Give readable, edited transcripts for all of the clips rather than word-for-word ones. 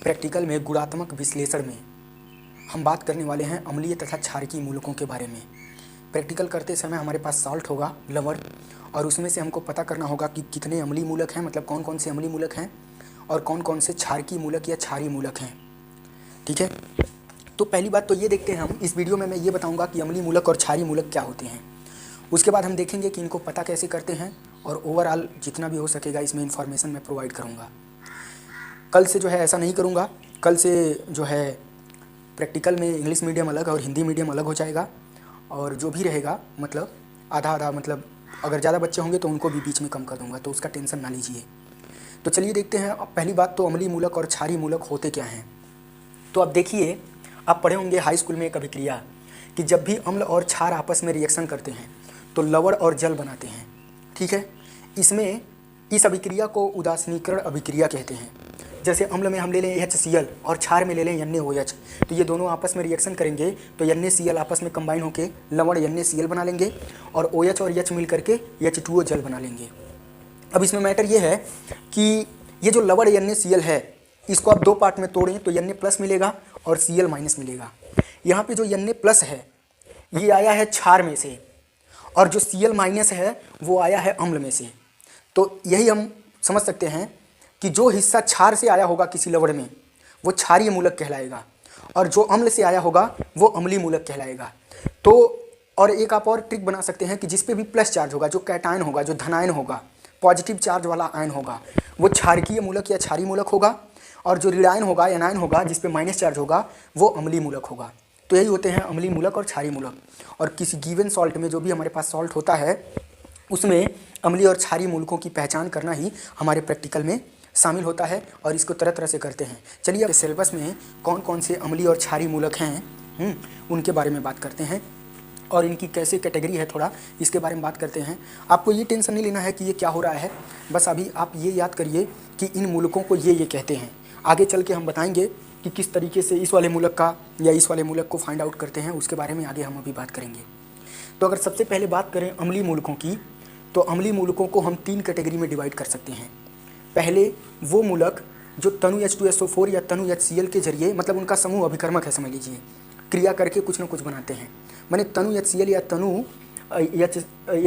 Practical में गुणात्मक विश्लेषण में हम बात करने वाले हैं अम्लीय तथा क्षारकीय मूलकों के बारे में। प्रैक्टिकल करते समय हमारे पास सॉल्ट होगा, लवण, और उसमें से हमको पता करना होगा कि कितने अम्लीय मूलक हैं, मतलब कौन कौन से अम्लीय मूलक हैं और कौन कौन से क्षारकीय मूलक या क्षारीय मूलक हैं। ठीक है, तो पहली बात तो ये देखते हैं हम इस वीडियो में मैं ये बताऊंगा कि अम्लीय मूलक और क्षारीय मूलक क्या होते हैं। उसके बाद हम देखेंगे कि इनको पता कैसे करते हैं और ओवरऑल जितना भी हो सकेगा इसमें इन्फॉर्मेशन मैं प्रोवाइड करूँगा। कल से जो है ऐसा नहीं करूँगा, कल से जो है प्रैक्टिकल में इंग्लिश मीडियम अलग और हिंदी मीडियम अलग हो जाएगा, और जो भी रहेगा मतलब आधा आधा, मतलब अगर ज़्यादा बच्चे होंगे तो उनको भी बीच में कम कर दूँगा, तो उसका टेंशन ना लीजिए। तो चलिए देखते हैं। पहली बात तो अम्लीय मूलक और क्षारीय मूलक होते क्या हैं। तो अब देखिए, आप पढ़े होंगे हाई स्कूल में एक अभिक्रिया कि जब भी अम्ल और क्षार आपस में रिएक्शन करते हैं तो लवण और जल बनाते हैं। ठीक है, इसमें इस अभिक्रिया को उदासीनीकरण अभिक्रिया कहते हैं। जैसे अम्ल में हम ले लें HCl और क्षार में ले लें NaOH, तो ये दोनों आपस में रिएक्शन करेंगे तो NaCl आपस में कंबाइन होकर लवण NaCl बना लेंगे और OH और H मिल करके H2O जल बना लेंगे। अब इसमें मैटर ये है कि ये जो लवण NaCl है इसको आप दो पार्ट में तोड़ें तो Na+ मिलेगा और Cl- मिलेगा। यहाँ पे जो Na+ है ये आया है क्षार में से और जो Cl- है वो आया है अम्ल में से। तो यही हम समझ सकते हैं कि जो हिस्सा क्षार से आया होगा किसी लवण में वो क्षारीय मूलक कहलाएगा और जो अम्ल से आया होगा वो अम्लीय मूलक कहलाएगा। तो और एक आप और ट्रिक बना सकते हैं कि जिस पे भी प्लस चार्ज होगा, जो कैटायन होगा, जो धनायन होगा, पॉजिटिव चार्ज वाला आयन होगा, वो क्षारकीय मूलक या क्षारीय मूलक होगा, और जो ऋणायन होगा, एनायन होगा, जिस पे माइनस चार्ज होगा, वो अम्लीय मूलक होगा। तो यही होते हैं अम्लीय मूलक और क्षारीय मूलक। और किसी गिवन सॉल्ट में जो भी हमारे पास सॉल्ट होता है उसमें अम्लीय और क्षारीय मूलकों की पहचान करना ही हमारे प्रैक्टिकल में शामिल होता है और इसको तरह तरह से करते हैं। चलिए अब सिलेबस में कौन कौन से अम्लीय और क्षारीय मूलक हैं उनके बारे में बात करते हैं और इनकी कैसे कैटेगरी है, थोड़ा इसके बारे में बात करते हैं। आपको ये टेंशन नहीं लेना है कि ये क्या हो रहा है, बस अभी आप ये याद करिए कि इन मूलकों को ये कहते हैं। आगे चल के हम बताएंगे कि किस तरीके से इस वाले मूलक का या इस वाले मूलक को फाइंड आउट करते हैं, उसके बारे में आगे हम अभी बात करेंगे। तो अगर सबसे पहले बात करें अम्लीय मूलकों की, तो अम्लीय मूलकों को हम 3 कैटेगरी में डिवाइड कर सकते हैं। पहले वो मूलक जो तनु H2SO4 या तनु HCl के जरिए, मतलब उनका समूह अभिकर्मक है, समझ लीजिए, क्रिया करके कुछ ना कुछ बनाते हैं। माने तनु HCl या तनु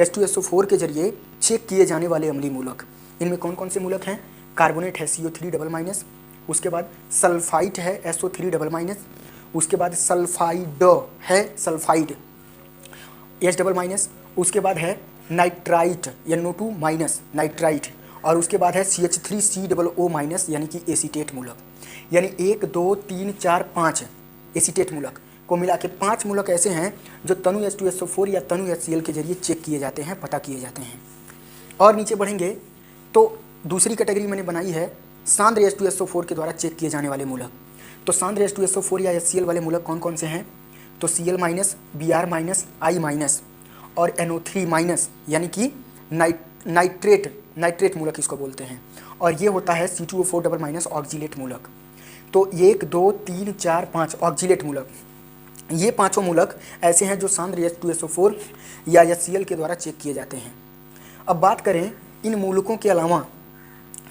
H2SO4 के जरिए चेक किए जाने वाले अम्लीय मूलक। इनमें कौन कौन से मूलक हैं? कार्बोनेट है CO3-, उसके बाद सल्फाइड है SO3-, उसके बाद सल्फाइड है सल्फाइड H-, उसके बाद है नाइट्राइट NO2- नाइट्राइट, और उसके बाद है CH3COO- यानी कि एसीटेट मूलक। यानी 1, 2, 3, 4, 5 एसीटेट मूलक को मिला के 5 मूलक ऐसे हैं जो तनु H2SO4 या तनु HCl के जरिए चेक किए जाते हैं, पता किए जाते हैं। और नीचे बढ़ेंगे तो दूसरी कैटेगरी मैंने बनाई है सांद्र H2SO4 के द्वारा चेक किए जाने वाले मूलक। तो सांद्र H2SO4 या HCl वाले मूलक कौन कौन से हैं? तो Cl-, Br-, I- और NO3- यानी कि नाइट्रेट मूलक इसको बोलते हैं, और ये होता है C2O4-, ऑक्जिलेट मूलक। तो 1, 2, 3, 4, 5 ऑक्जिलेट मूलक, ये पांचों मूलक ऐसे हैं जो सांद्र H2SO4 या HCl के द्वारा चेक किए जाते हैं। अब बात करें इन मूलकों के अलावा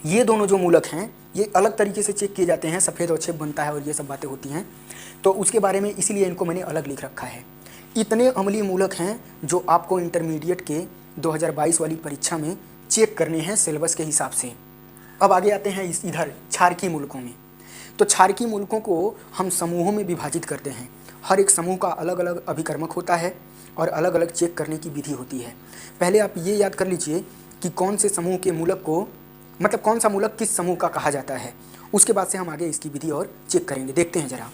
ये दोनों जो मूलक हैं ये अलग तरीके से चेक किए जाते हैं, सफ़ेद अवक्षेप बनता है और ये सब बातें होती हैं, तो उसके बारे में इसीलिए इनको मैंने अलग लिख रखा है। इतने अम्लीय मूलक हैं जो आपको इंटरमीडिएट के 2022 वाली परीक्षा में चेक करने हैं सिलेबस के हिसाब से। अब आगे आते हैं इधर क्षारकीय मूलकों में। तो क्षारकीय मूलकों को हम समूहों में विभाजित करते हैं। हर एक समूह का अलग अलग अभिकर्मक होता है और अलग अलग चेक करने की विधि होती है। पहले आप ये याद कर लीजिए कि कौन से समूह के मूलक को, मतलब कौन सा मूलक किस समूह का कहा जाता है, उसके बाद से हम आगे इसकी विधि और चेक करेंगे। देखते हैं जरा।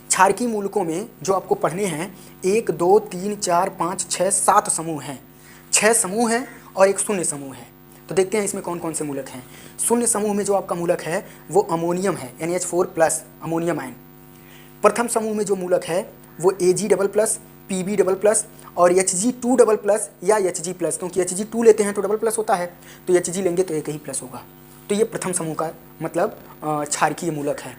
क्षारकीय मूलकों में जो आपको पढ़ने हैं 1, 2, 3, 4, 5, 6, 7 समूह हैं। 6 समूह हैं और एक शून्य समूह है। तो देखते हैं इसमें कौन कौन से मूलक हैं। शून्य समूह में जो आपका मूलक है वो अमोनियम है, NH4+ अमोनियम आयन। प्रथम समूह में जो मूलक है वो Ag++, Pb++ और Hg2++ या Hg+, क्योंकि Hg2 लेते हैं तो डबल+ होता है, तो Hg लेंगे तो एक ही प्लस होगा। तो ये प्रथम समूह का मतलब क्षारकीय मूलक है।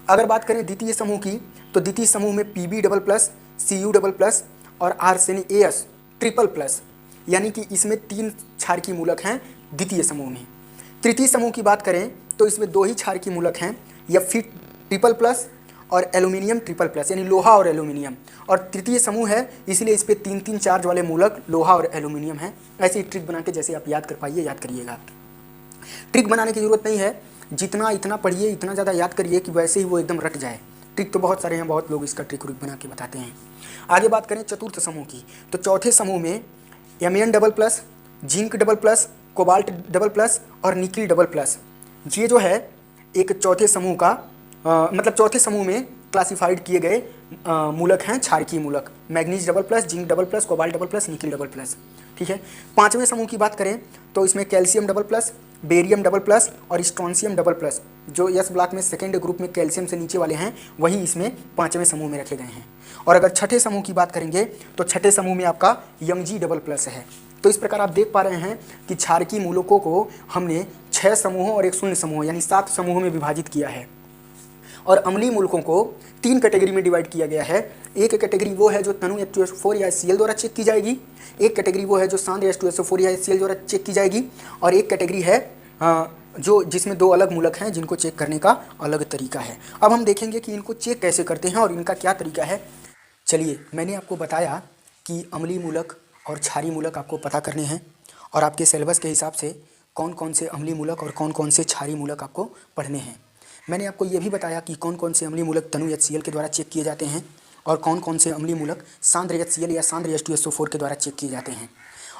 अगर बात करें द्वितीय समूह की, तो द्वितीय समूह में Pb++, Cu++ और RCnAs++, यानी कि इसमें 3 क्षारकीय मूलक हैं द्वितीय समूह में। तृतीय समूह की बात करें तो इसमें 2 ही क्षारकीय मूलक हैं, Fe ट्रिपल प्लस और एल्यूमिनियम ट्रिपल प्लस, यानी लोहा और एल्यूमिनियम। और तृतीय समूह है, इसलिए इस पे 3-3 चार्ज वाले मूलक लोहा और एल्यूमिनियम है। ऐसे ही ट्रिक बना के जैसे आप याद कर पाइए याद करिएगा। ट्रिक बनाने की ज़रूरत नहीं है, जितना इतना पढ़िए, इतना ज़्यादा याद करिए कि वैसे ही वो एकदम रट जाए। ट्रिक तो बहुत सारे हैं, बहुत लोग इसका ट्रिक बना के बताते हैं। आगे बात करें चतुर्थ समूह की, तो चौथे समूह में एमियन double plus, zinc double plus, cobalt double plus और निकिल डबल प्लस, ये जो है एक चौथे समूह का मतलब चौथे समूह में क्लासिफाइड किए गए मूलक हैं, क्षारकीय मूलक। Manganese double plus, zinc double plus, cobalt double plus, nickel double plus. ठीक है। पांचवें समूह की बात करें तो इसमें calcium double plus, barium double plus और स्ट्रोंशियम डबल प्लस, जो यस ब्लॉक में सेकेंड ग्रुप में कैल्शियम से नीचे वाले हैं, वही इसमें पांचवें समूह में रखे गए हैं। और अगर छठे समूह की बात करेंगे तो छठे समूह में आपका यमजी डबल प्लस है। तो इस प्रकार आप देख पा रहे हैं कि क्षारकीय मूलकों को हमने 6 समूहों और एक शून्य समूह यानी 7 समूहों में विभाजित किया है। और अम्लीय मूलकों को 3 कैटेगरी में डिवाइड किया गया है। एक कैटेगरी वो है जो तनु H2SO4 या HCl द्वारा चेक की जाएगी, एक कैटेगरी वो है जो सांद्र H2SO4 या HCl द्वारा चेक की जाएगी, और एक कैटेगरी है जो जिसमें 2 अलग मूलक हैं जिनको चेक करने का अलग तरीका है। अब हम देखेंगे कि इनको चेक कैसे करते हैं और इनका क्या तरीका है। चलिए, मैंने आपको बताया कि अम्लीय मूलक और क्षारीय मूलक आपको पता करने हैं, और आपके सिलेबस के हिसाब से कौन कौन से अम्लीय मूलक और कौन कौन से क्षारीय मूलक आपको पढ़ने हैं। मैंने आपको ये भी बताया कि कौन कौन से अम्लीय मूलक तनु HCl के द्वारा चेक किए जाते हैं और कौन कौन से अम्लीय मूलक सांद्र HCl या सांद्र H2SO4 के द्वारा चेक किए जाते हैं।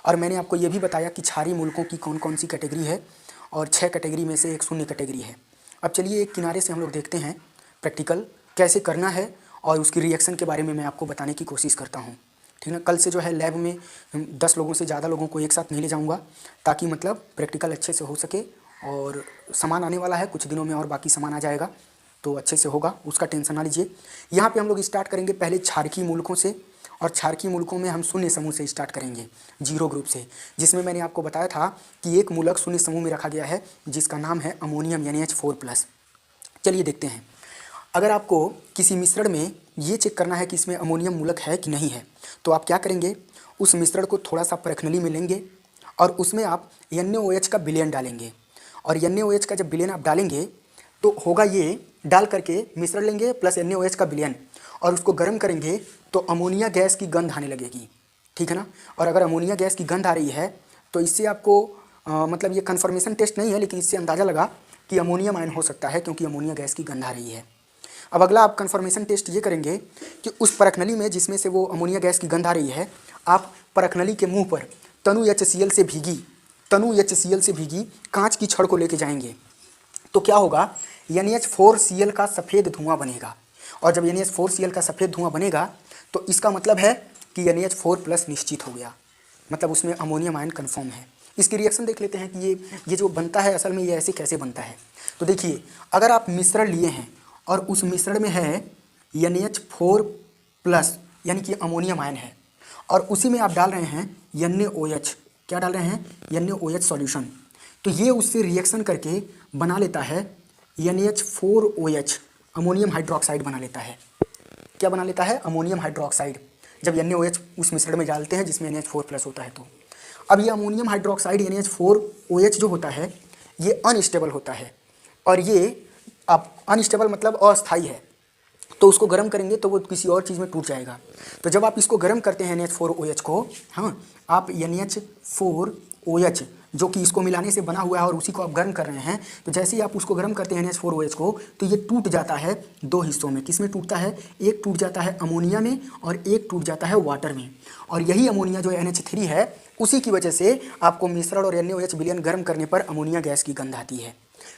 और मैंने आपको ये भी बताया कि क्षारीय मूलकों की कौन कौन सी कैटेगरी है, और 6 कैटेगरी में से एक शून्य कैटेगरी है। अब चलिए एक किनारे से हम लोग देखते हैं प्रैक्टिकल कैसे करना है, और उसकी रिएक्शन के बारे में मैं आपको बताने की कोशिश करता हूँ। ठीक है ना। कल से जो है लैब में 10 लोगों से ज़्यादा लोगों को एक साथ नहीं ले जाऊँगा, ताकि मतलब प्रैक्टिकल अच्छे से हो सके। और सामान आने वाला है कुछ दिनों में, और बाकी सामान आ जाएगा तो अच्छे से होगा, उसका टेंशन ना लीजिए। यहाँ पे हम लोग स्टार्ट करेंगे पहले क्षारकीय मूलकों से, और क्षारकीय मूलकों में हम शून्य समूह से स्टार्ट करेंगे, 0 ग्रुप से, जिसमें मैंने आपको बताया था कि एक मूलक शून्य समूह में रखा गया है जिसका नाम है अमोनियम यानी H4+। चलिए देखते हैं। अगर आपको किसी मिश्रण में ये चेक करना है कि इसमें अमोनियम मूलक है कि नहीं है, तो आप क्या करेंगे, उस मिश्रण को थोड़ा सा परखनली में लेंगे और उसमें आप NaOH का विलयन डालेंगे। और NaOH का जब विलयन आप डालेंगे तो होगा ये, डाल करके मिश्रण लेंगे प्लस NaOH का विलयन और उसको गर्म करेंगे तो अमोनिया गैस की गंध आने लगेगी। ठीक है ना। और अगर अमोनिया गैस की गंध आ रही है तो इससे आपको मतलब ये कन्फर्मेशन टेस्ट नहीं है, लेकिन इससे अंदाज़ा लगा कि अमोनियम आयन हो सकता है, क्योंकि अमोनिया गैस की गंध आ रही है। अब अगला आप कन्फर्मेशन टेस्ट ये करेंगे कि उस परखनली में जिसमें से वो अमोनिया गैस की गंध आ रही है, आप परखनली के मुँह पर तनु HCl से भीगी कांच की छड़ को लेके जाएंगे। तो क्या होगा, NH4Cl का सफ़ेद धुआं बनेगा। और जब NH4Cl का सफ़ेद धुआं बनेगा तो इसका मतलब है कि NH4+ निश्चित हो गया, मतलब उसमें अमोनियम आयन कन्फर्म है। इसकी रिएक्शन देख लेते हैं कि ये जो बनता है असल में ये ऐसे कैसे बनता है। तो देखिए, अगर आप मिश्रण लिए हैं और उस मिश्रण में है NH4+ यानी कि अमोनियम आयन है, और उसी में आप डाल रहे हैं NaOH, क्या डाल रहे हैं, NaOH सॉल्यूशन, तो ये उससे रिएक्शन करके बना लेता है NH4OH, अमोनियम हाइड्रोक्साइड बना लेता है। क्या बना लेता है, अमोनियम हाइड्रोक्साइड, जब NaOH उस मिश्रण में डालते हैं जिसमें NH4+ होता है। तो अब ये अमोनियम हाइड्रोक्साइड NH4OH जो होता है ये अनस्टेबल होता है, और ये अब अनस्टेबल मतलब अस्थायी है, तो उसको गर्म करेंगे तो वो किसी और चीज़ में टूट जाएगा। तो जब आप इसको गर्म करते हैं NH4OH को, हाँ, आप NH4OH जो कि इसको मिलाने से बना हुआ है और उसी को आप गर्म कर रहे हैं, तो जैसे ही आप उसको गर्म करते हैं NH4OH को, तो ये टूट जाता है 2 हिस्सों में। किस में टूटता है, एक टूट जाता है अमोनिया में और एक टूट जाता है वाटर में। और यही अमोनिया जो NH3 है, उसी की वजह से आपको मिश्रण और NaOH विलयन गर्म करने पर अमोनिया गैस की गंध आती है।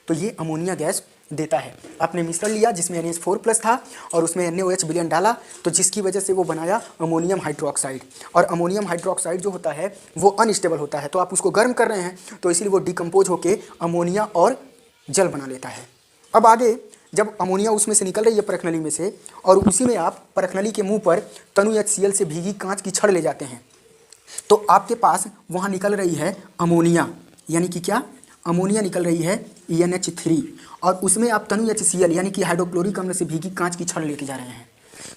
तो ये अमोनिया गैस देता है। आपने मिश्रण लिया जिसमें NH4+ था और उसमें NaOH विलयन डाला, तो जिसकी वजह से वो बनाया अमोनियम हाइड्रोक्साइड। और अमोनियम हाइड्रोक्साइड जो होता है वो अनस्टेबल होता है, तो आप उसको गर्म कर रहे हैं तो इसलिए वो डिकम्पोज होकर अमोनिया और जल बना लेता है। अब आगे जब अमोनिया उसमें से निकल रही है परखनली में से, और उसी में आप परखनली के मुँह पर तनु HCl से भीगी कांच की छड़ ले जाते हैं, तो आपके पास वहाँ निकल रही है अमोनिया, यानी कि क्या, अमोनिया निकल रही है NH3, और उसमें आप तनु HCl यानी कि हाइड्रोक्लोरिक अम्ल से भीगी कांच की छड़ लेके जा रहे हैं।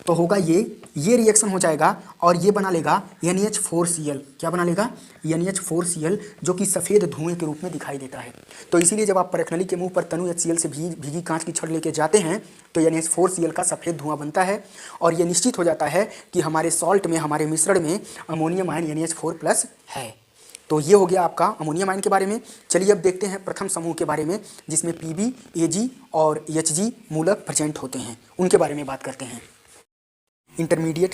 तो होगा ये रिएक्शन हो जाएगा और ये बना लेगा NH4Cl। क्या बना लेगा? NH4Cl, जो कि सफ़ेद धुएं के रूप में दिखाई देता है। तो इसीलिए जब आप परखनली के मुंह पर तनु HCl से भीगी कांच की छड़ लेके जाते हैं तो NH4Cl का सफ़ेद धुआं बनता है और ये निश्चित हो जाता है कि हमारे सॉल्ट में, हमारे मिश्रण में अमोनियम आयन NH4+ है। तो ये हो गया आपका अमोनियम आयन के बारे में। चलिए अब देखते हैं प्रथम समूह के बारे में, जिसमें Pb, Ag और Hg मूलक प्रेजेंट होते हैं, उनके बारे में बात करते हैं। इंटरमीडिएट